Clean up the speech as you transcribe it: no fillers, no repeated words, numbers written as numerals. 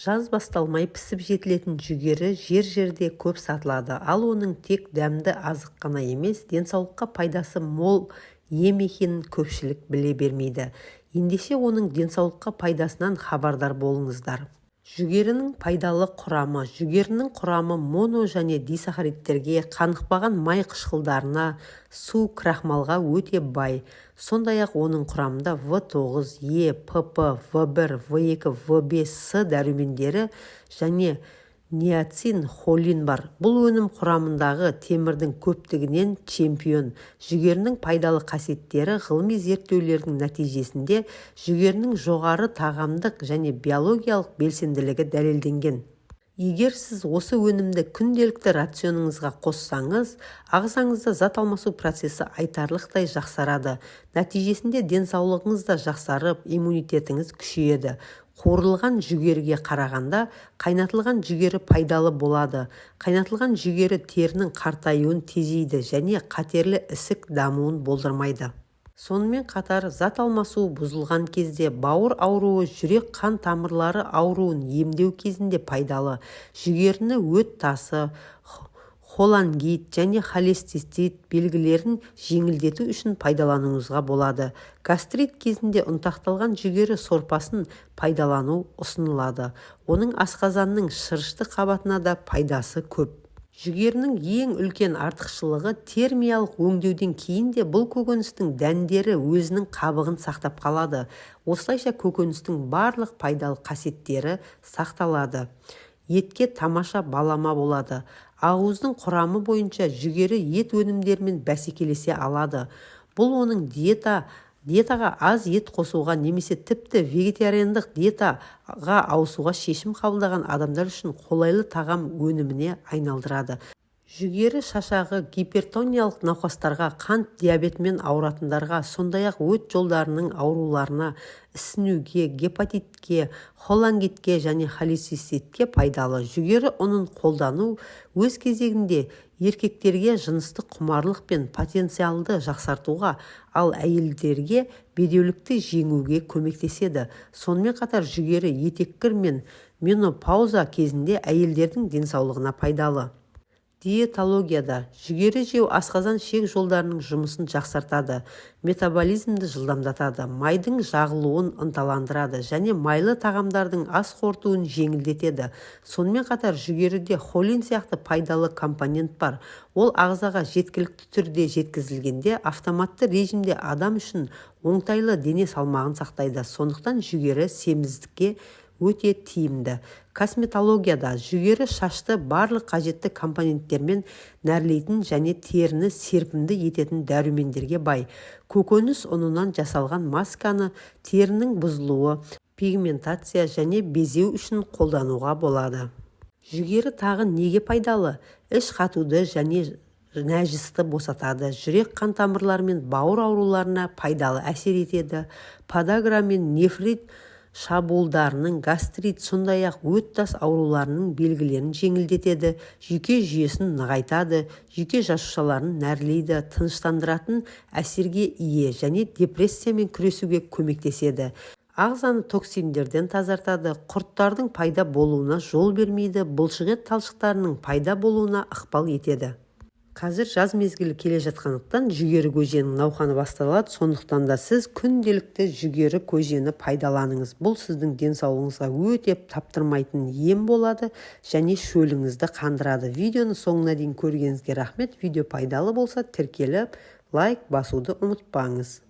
Жаз басталмай пісіп жетілетін жүгері жер-жерде көп сатылады, ал оның тек дәмді азық қана емес, денсаулыққа пайдасы мол ем екенін көпшілік біле бермейді. Ендеше оның денсаулыққа пайдасынан хабардар болыңыздар. Жүгерінің пайдалы құрамы. Жүгерінің құрамы моно және дисахаридтерге, қанықпаған май қышқылдарына, су, крахмалға өте бай. Сондай-ақ оның құрамында В9, Е, ПП, В1, В2, В5, С дәрумендері және ниацин, холин бар. Бұл өнім құрамындағы темірдің көптігінен чемпион. Жүгерінің пайдалы қасиеттері ғылыми зерттеулердің нәтижесінде жүгерінің жоғары тағамдық және биологиялық белсенділігі дәлелденген. Егер сіз осы өнімді күнделікті рационыңызға қоссаңыз, ағзаңызда зат алмасу процесі айтарлықтай жақсарады. Нәтижесінде денсаулығыңыз да жақсарып, иммунитетіңіз күшейеді. Қуырылған жүгеріге қарағанда қайнатылған жүгері пайдалы болады. Қайнатылған жүгері терінің қартаюын тежейді және қатерлі ісік дамуын болдырмайды. Сонымен қатар зат алмасу бұзылған кезде бауыр ауруы, жүрек қан тамырлары ауруын емдеу кезінде пайдалы. Жүгеріні өт тасы, холангит және холецистит белгілерін жеңілдету үшін пайдалануыңызға болады. Гастрит кезінде ұнтақталған жүгері сорпасын пайдалану ұсынылады. Оның асқазанның шырышты қабатына да пайдасы көп. Жүгерінің ең үлкен артықшылығы термиялық өңдеуден кейін де бұл көкөністің дәндері өзінің қабығын сақтап қалады. Осылайша көкөністің барлық пайдалы қасиеттері сақталады. Етке тамаша балама болады. Ақуыздың құрамы бойынша жүгері ет өнімдерімен бәсекелесе алады. Бұл оның диетаға аз ет қосуға немесе тіпті вегетариандық диетаға ауысуға шешім қабылдаған адамдар үшін қолайлы тағам өніміне айналдырады. Жүгері шашағы гипертониялық науқастарға, қант диабетімен ауыратындарға, сондай-ақ өт жолдарының ауруларына, ісінуге, гепатитке, холангитке және холециститке пайдалы. Жүгері ұнын қолдану өз кезегінде еркектерге жыныстық құмарлық пен потенциалды жақсартуға, ал әйелдерге бедеулікті жеңуге көмектеседі. Сонымен қатар жүгері етеккір мен менопауза кезінде әйелдердің денсаулығына пайдалы. Диетологияда жүгері жеу асқазан ішек жолдарының жұмысын жақсартады, метаболизмді жылдамдатады, майдың жағылуын ынталандырады және майлы тағамдардың ас қорытуын жеңілдетеді. Сонымен қатар жүгеріде холин сияқты пайдалы компонент бар. Ол ағзаға жеткілікті түрде жеткізілгенде автоматты режимде адам үшін оңтайлы дене салмағын сақтайды. Сондықтан жүгері семіздікке өте тиімді. Косметологияда жүгері шашты барлық қажетті компоненттермен нәрлейтін және теріні серпімді ететін дәрумендерге бай. Көкөніс ұнынан жасалған масканы терінің бұзылуы, пигментация және безеу үшін қолдануға болады. Жүгері тағы неге пайдалы? Іш қатуды және нәжісті босатады, жүрек қан тамырлары мен бауыр ауруларына пайдалы әсер етеді. Подагра мен нефрит шабуылдарының, гастрит, сондай-ақ өт тас ауруларының белгілерін жеңілдетеді, жүйке жүйесін нығайтады, жүйке жасушаларын нәрлейді, тыныштандыратын әсерге ие және депрессиямен күресуге көмектеседі. Ағзаны токсиндерден тазартады, құрттардың пайда болуына жол бермейді, бұлшықет талшықтарының пайда болуына ықпал етеді. Қазір жаз мезгілі келе жатқандықтан жүгері көженің науқаны басталады, сондықтан да сіз күнделікті жүгері көжені пайдаланыңыз. Бұл сіздің денсаулығыңызға өте таптырмайтын ем болады және шөліңізді қандырады. Видеоны соңына дейін көргеніңізге рахмет. Видео пайдалы болса тіркеліп, лайк басуды ұмытпаңыз.